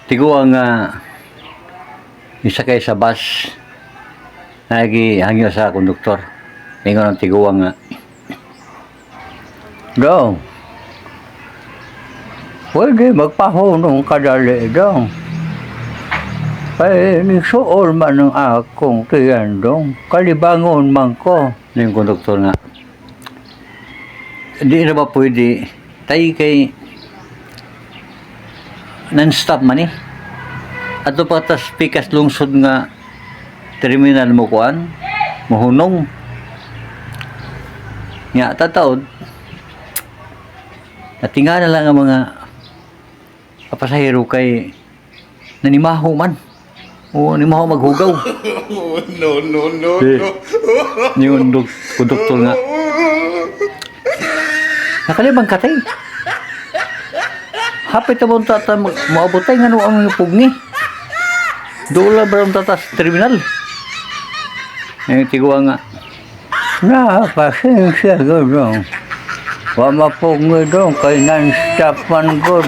Tiguang isa kay sa bus nagi hangyo sa konduktor. Ingon ang tiguang daw, pwede magpahunong kadali daw. Kaya nisuol man ng akong tiyan dong. Kalibangon man ko. Yung konduktor nga. Di na ba pwede? Tayo kay non-stop man eh. Ato pa tas pikas lungsod nga terminal mo kuan. Muhunong. Nga, tataod. Natinga na lang ang mga kapasahero kay nanimaho man. Oo, nanimaho maghugaw. No. Yung konduktor nga. Nakalibang katay. Hapit na mo tata maabotay nga ang pugni. Doon ba ang tata sa terminal? Yung tiguwa nga. Pasensya ko dong. Wama pugni dong kay non-stop man good.